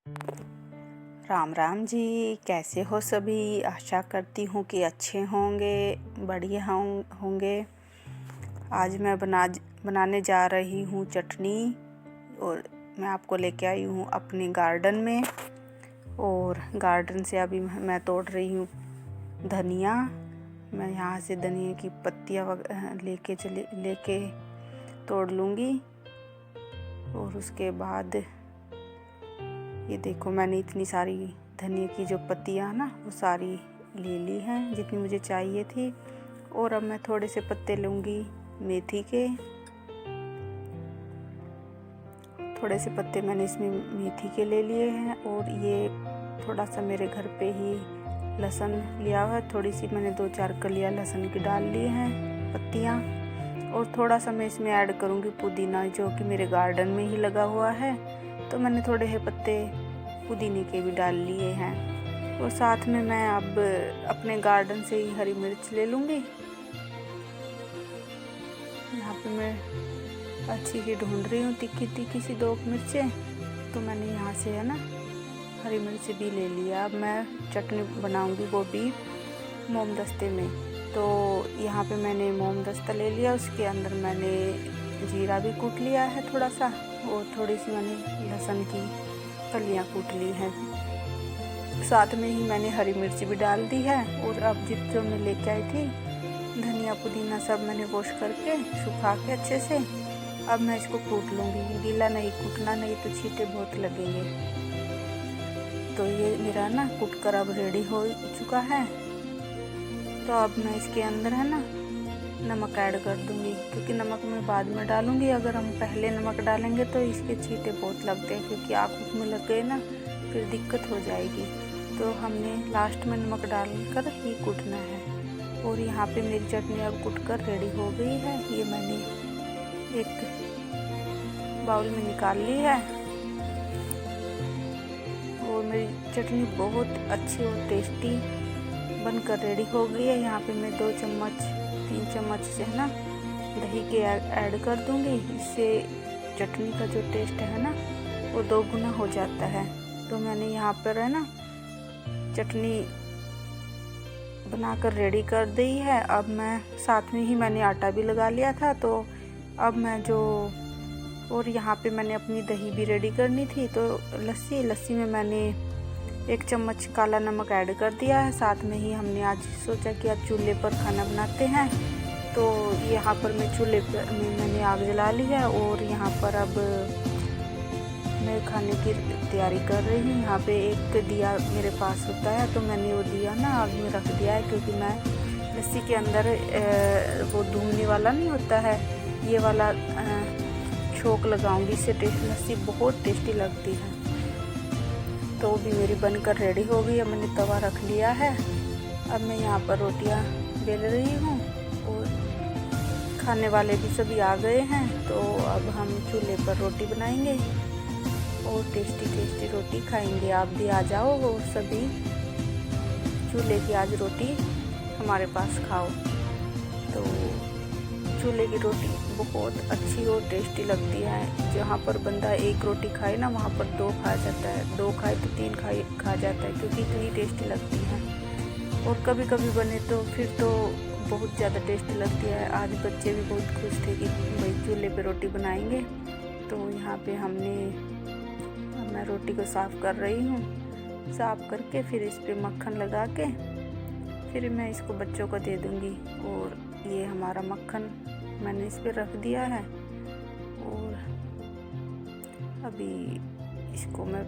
राम राम जी। कैसे हो सभी? आशा करती हूँ कि अच्छे होंगे, बढ़िया होंगे। आज मैं बनाने जा रही हूँ चटनी, और मैं आपको लेके आई हूँ अपने गार्डन में। और गार्डन से अभी मैं तोड़ रही हूँ धनिया। मैं यहाँ से धनिया की पत्तियाँ लेके तोड़ लूँगी। और उसके बाद ये देखो, मैंने इतनी सारी धनिया की जो पत्तियाँ ना वो सारी ले ली हैं जितनी मुझे चाहिए थी। और अब मैं थोड़े से पत्ते लूँगी मेथी के। थोड़े से पत्ते मैंने इसमें मेथी के ले लिए हैं। और ये थोड़ा सा मेरे घर पे ही लहसुन लिया हुआ है, थोड़ी सी मैंने 2-4 कलियाँ लहसुन की डाल ली हैं पत्तियाँ। और थोड़ा सा मैं इसमें ऐड करूँगी पुदीना, जो कि मेरे गार्डन में ही लगा हुआ है, तो मैंने थोड़े से पत्ते पुदीने के भी डाल लिए हैं। और साथ में मैं अब अपने गार्डन से ही हरी मिर्च ले लूँगी। यहाँ पे मैं अच्छी सी ढूंढ रही हूँ तीखी तीखी सी 2 मिर्चें, तो मैंने यहाँ से है ना हरी मिर्च भी ले लिया। अब मैं चटनी बनाऊँगी वो भी मोमदस्ते में। तो यहाँ पे मैंने मोमदस्ता ले लिया, उसके अंदर मैंने जीरा भी कूट लिया है थोड़ा सा, और थोड़ी सी मैंने लहसुन की कलियाँ कूट ली हैं। साथ में ही मैंने हरी मिर्च भी डाल दी है। और अब जो मैं लेके आई थी धनिया पुदीना सब मैंने वॉश करके सुखा के अच्छे से, अब मैं इसको कूट लूँगी। गीला नहीं कूटना, नहीं तो छींटे बहुत लगेंगे। तो ये मेरा ना कूट कर अब रेडी हो चुका है। तो अब मैं इसके अंदर है ना नमक ऐड कर दूँगी, क्योंकि नमक मैं बाद में डालूँगी। अगर हम पहले नमक डालेंगे तो इसके छींटे बहुत लगते हैं, क्योंकि आँख में लग गए ना फिर दिक्कत हो जाएगी। तो हमने लास्ट में नमक डालकर ही कूटना है। और यहाँ पे मेरी चटनी अब कूट कर रेडी हो गई है। ये मैंने एक बाउल में निकाल ली है। और मेरी चटनी बहुत अच्छी और टेस्टी बनकर रेडी हो गई है। यहाँ पे मैं 2-3 चम्मच से है ना दही के ऐड कर दूँगी। इससे चटनी का जो टेस्ट है ना वो 2 गुना हो जाता है। तो मैंने यहाँ पर है ना चटनी बनाकर रेडी कर दी है। अब मैं साथ में ही मैंने आटा भी लगा लिया था। तो अब मैं और यहाँ पे मैंने अपनी दही भी रेडी करनी थी। तो लस्सी में मैंने 1 चम्मच काला नमक ऐड कर दिया है। साथ में ही हमने आज सोचा कि आज चूल्हे पर खाना बनाते हैं, तो यहाँ पर मैं चूल्हे पर मैंने आग जला ली है। और यहाँ पर अब मैं खाने की तैयारी कर रही हूँ। यहाँ पे एक दिया मेरे पास होता है, तो मैंने वो दिया ना आग में रख दिया है, क्योंकि मैं लस्सी के अंदर वो धूमने वाला नहीं होता है, ये वाला छोंक लगाऊंगी। इससे लस्सी बहुत टेस्टी लगती है। तो भी मेरी बनकर रेडी हो गई। अब मैंने तवा रख लिया है। अब मैं यहाँ पर रोटियाँ बेल रही हूँ, और खाने वाले भी सभी आ गए हैं। तो अब हम चूल्हे पर रोटी बनाएंगे और टेस्टी टेस्टी रोटी खाएंगे। आप भी आ जाओ और सभी चूल्हे की आज रोटी हमारे पास खाओ। तो चूल्हे की रोटी बहुत अच्छी और टेस्टी लगती है। जहाँ पर बंदा 1 रोटी खाए ना, वहाँ पर 2 खा जाता है, 2 खाए तो 3 खा जाता है, क्योंकि इतनी टेस्टी लगती है। और कभी कभी बने तो फिर तो बहुत ज़्यादा टेस्टी लगती है। आज बच्चे भी बहुत खुश थे कि भाई चूल्हे पे रोटी बनाएंगे। तो यहाँ पे मैं रोटी को साफ़ कर रही हूँ। साफ़ करके फिर इस पर मक्खन लगा के फिर मैं इसको बच्चों को दे दूँगी। और ये हमारा मक्खन मैंने इस पर रख दिया है। और अभी इसको मैं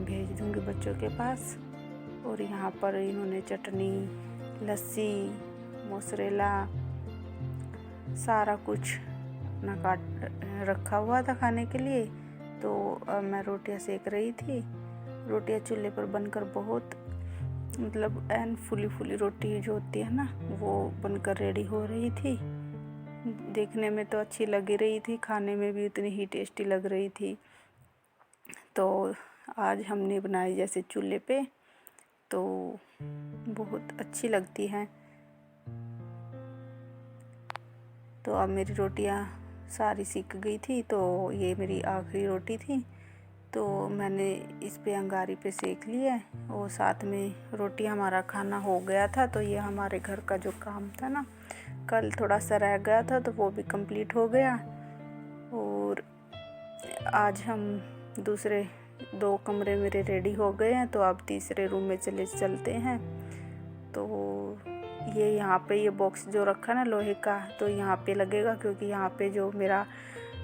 भेज दूँगी बच्चों के पास। और यहाँ पर इन्होंने चटनी, लस्सी, मोज़रेला सारा कुछ ना काट रखा हुआ था खाने के लिए। तो मैं रोटियां सेक रही थी। रोटियां चूल्हे पर बनकर बहुत मतलब एन फुली रोटी जो होती है ना वो बनकर रेडी हो रही थी। देखने में तो अच्छी लग रही थी, खाने में भी उतनी ही टेस्टी लग रही थी। तो आज हमने बनाई जैसे चूल्हे पे, तो बहुत अच्छी लगती है। तो अब मेरी रोटियां सारी सिक गई थी, तो ये मेरी आखिरी रोटी थी। तो मैंने इस पे अंगारी पे सेक लिया है और साथ में रोटी हमारा खाना हो गया था। तो ये हमारे घर का जो काम था ना, कल थोड़ा सा रह गया था तो वो भी कंप्लीट हो गया। और आज हम दूसरे 2 कमरे मेरे रेडी हो गए हैं, तो अब तीसरे रूम में चलते हैं। तो ये यहाँ पे ये बॉक्स जो रखा ना लोहे का, तो यहाँ पे लगेगा, क्योंकि यहाँ पे जो मेरा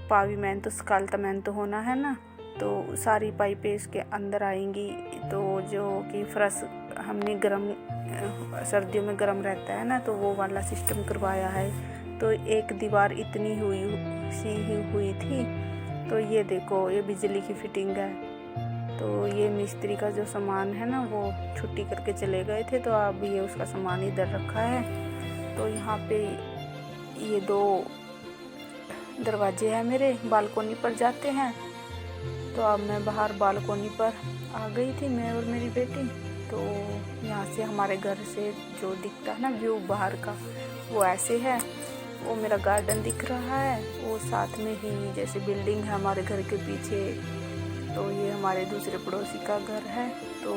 पावीमेंट तो स्काल्टमेंट तो होना है ना, तो सारी पाइपें इसके अंदर आएंगी। तो जो कि फर्श हमने सर्दियों में गर्म रहता है ना, तो वो वाला सिस्टम करवाया है। तो एक दीवार इतनी हुई थी। तो ये देखो, ये बिजली की फिटिंग है। तो ये मिस्त्री का जो सामान है ना, वो छुट्टी करके चले गए थे, तो अब ये उसका सामान इधर रखा है। तो यहाँ पे ये 2 दरवाजे हैं मेरे, बालकोनी पर जाते हैं। तो अब मैं बाहर बालकोनी पर आ गई थी, मैं और मेरी बेटी। तो यहाँ से हमारे घर से जो दिखता है ना व्यू बाहर का, वो ऐसे है। वो मेरा गार्डन दिख रहा है, वो साथ में ही जैसे बिल्डिंग है हमारे घर के पीछे। तो ये हमारे दूसरे पड़ोसी का घर है। तो